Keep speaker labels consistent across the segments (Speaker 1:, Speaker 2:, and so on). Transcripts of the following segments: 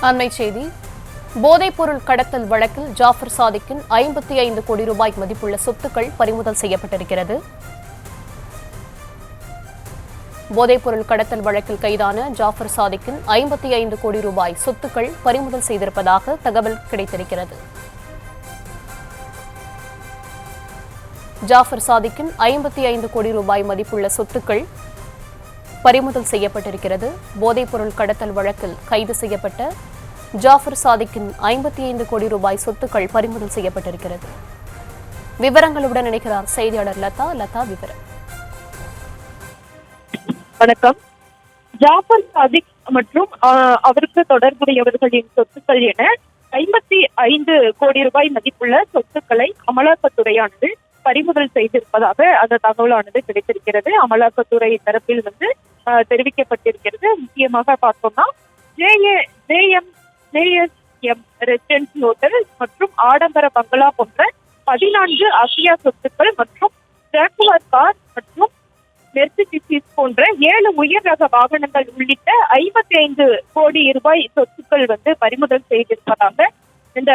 Speaker 1: அண்மை செய்தி. போதைப்பொருள் கடத்தல் வழக்கில் ஜாஃபர் சாதிக்கின் 55 கோடி ரூபாய் மதிப்புள்ள சொத்துக்கள் பறிமுதல் செய்யப்பட்டிருக்கிறது. போதைப்பொருள் கடத்தல் வழக்கில் கைதான ஜாஃபர் சாதிக்கின் 55 கோடி ரூபாய் சொத்துக்கள் பறிமுதல் செய்திருப்பதாக தகவல் கிடைத்திருக்கிறது. ஜாஃபர் சாதிக்கின் 55 கோடி ரூபாய் மதிப்புள்ள சொத்துக்கள் பறிமுதல் செய்யப்பட்டிருக்கிறது. போதைப்பொருள் கடத்தல் வழக்கில் கைது செய்யப்பட்ட ஜாஃபர் சாதிக்கின் 55 கோடி ரூபாய் சொத்துக்கள் பறிமுதல் செய்யப்பட்டிருக்கிறது. விவரங்களுடன் இணைக்கிறார் செய்தியாளர் லதா. லதா, விவரம்.
Speaker 2: வணக்கம். ஜாஃபர் சாதிக் மற்றும் அவருக்கு தொடர்புடையவர்களின் சொத்துக்கள் என 55 கோடி ரூபாய் மதிப்புள்ள சொத்துக்களை அமலாக்கத்துறையானது பறிமுதல் செய்திருப்பதாக அந்த தகவலானது கிடைத்திருக்கிறது. அமலாக்கத்துறை தரப்பில் தெரிவிக்கப்பட்டிருக்கிறது. முக்கியமாக பார்த்தோம்னா JSM ரெசிடென்சி ஹோட்டல் மற்றும் ஆடம்பர பங்களா போன்ற 14 அசியா சொத்துக்கள் மற்றும் ஜாகுவார் கார் மற்றும் மெர்சிடிஸ் போன்ற 7 உயர் ரக வாகனங்கள் உள்ளிட்ட 55 கோடி ரூபாய் சொத்துக்கள் பறிமுதல் செய்திருப்பதாக இந்த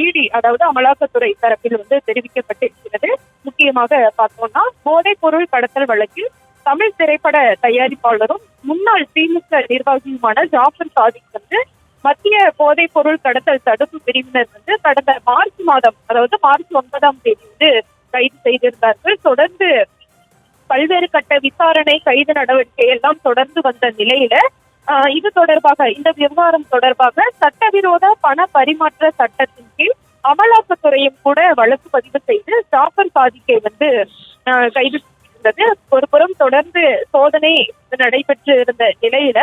Speaker 2: இடி அதாவது அமலாக்கத்துறை தரப்பில் தெரிவிக்கப்பட்டிருக்கிறது. முக்கியமாக பார்த்தோம்னா போதைப் பொருள் கடத்தல் வழக்கில் தமிழ் திரைப்பட தயாரிப்பாளரும் முன்னாள் திமுக நிர்வாகியுமான ஜாஃபர் சாதிக் மத்திய போதைப் பொருள் கடத்தல் தடுப்பு பிரிவினர் கடந்த மார்ச் மாதம், அதாவது மார்ச் 9ஆம் தேதி கைது செய்திருந்தார்கள். தொடர்ந்து பல்வேறு கட்ட விசாரணை, கைது நடவடிக்கை எல்லாம் தொடர்ந்து வந்த நிலையில இது தொடர்பாக இந்த விவகாரம் தொடர்பாக சட்டவிரோத பண பரிமாற்ற சட்டத்தின் கீழ் அமலாக்கத்துறையும் கூட வழக்கு பதிவு செய்து ஜாஃபர் சாதிக்கை கைது செய்திருந்தது. ஒருபுறம் தொடர்ந்து சோதனை நடைபெற்று இருந்த நிலையில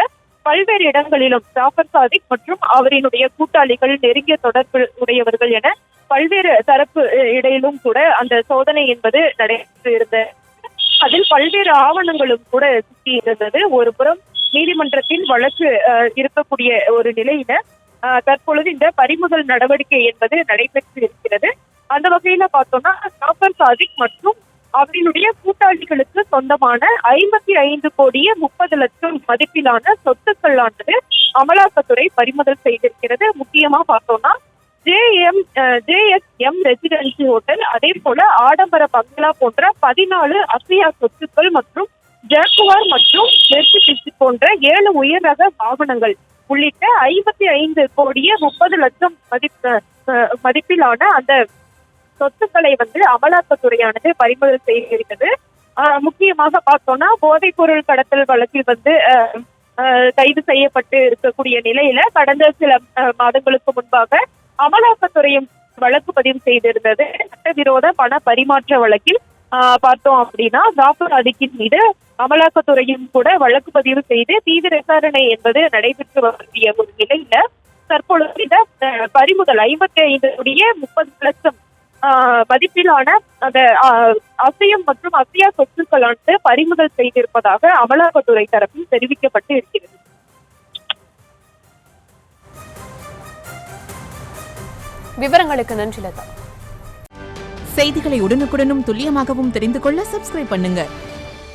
Speaker 2: பல்வேறு இடங்களிலும் ஜாஃபர் சாதிக் மற்றும் அவரினுடைய கூட்டாளிகள், நெருங்கிய தொடர்பு உடையவர்கள் என பல்வேறு தரப்பு இடையிலும் கூட அந்த சோதனை என்பது நடைபெற்று இருந்தது. அதில் பல்வேறு ஆவணங்களும் கூட சிக்கி இருந்தது. ஒரு புறம் நீதிமன்றத்தில் வழக்கு இருக்கக்கூடிய ஒரு நிலையில தற்பொழுது இந்த பறிமுதல் நடவடிக்கை என்பது நடைபெற்று இருக்கிறது. அந்த வகையில பார்த்தோம்னா ஜாஃபர் சாதிக் மற்றும் அவரினுடைய கூட்டாளிகளுக்கு சொந்தமான 55 கோடியே 30 லட்சம் மதிப்பிலான சொத்துக்களானது அமலாக்கத்துறை பறிமுதல் செய்திருக்கிறது. முக்கியமா பார்த்தோம்னா JSM ரெசிடென்சி ஹோட்டல், அதே போல ஆடம்பர பங்களா போன்ற 14 அசியா சொத்துக்கள் மற்றும் ஜாகுவார் மற்றும் மெர்சிடிஸ் போன்ற 7 உயர் ரக வாகனங்கள் உள்ளிட்ட 55 கோடியே 30 லட்சம் மதிப்பிலான அந்த சொத்துக்களை அமலாக்கத்துறையானது பறிமுதல் செய்திருக்கிறது. முக்கியமாக பார்த்தோம்னா போதைப் பொருள் கடத்தல் வழக்கில் கைது செய்யப்பட்டு இருக்கக்கூடிய நிலையில கடந்த சில மாதங்களுக்கு முன்பாக அமலாக்கத்துறையும் வழக்கு பதிவு செய்திருந்தது. சட்டவிரோத பண பரிமாற்ற வழக்கில் பார்த்தோம் அப்படின்னா ஜாஃபர் சாதிக்கின் மீது அமலாக்கத்துறையும் கூட வழக்கு பதிவு செய்து தீவிர விசாரணை என்பது நடைபெற்று வரக்கூடிய ஒரு நிலையில தற்பொழுது இந்த பறிமுதல் 55 கோடியே 30 லட்சம் மதிப்பிலான அந்த அசையம் மற்றும் அசையா சொத்துக்களானது பறிமுதல் செய்திருப்பதாக அமலாக்கத்துறை தரப்பில் தெரிவிக்கப்பட்டு இருக்கிறது.
Speaker 1: விவரங்களுக்கு நன்றி லதா.
Speaker 3: செய்திகளை உடனுக்குடனும் துல்லியமாகவும் தெரிந்து கொள்ள சப்ஸ்கிரைப் பண்ணுங்க.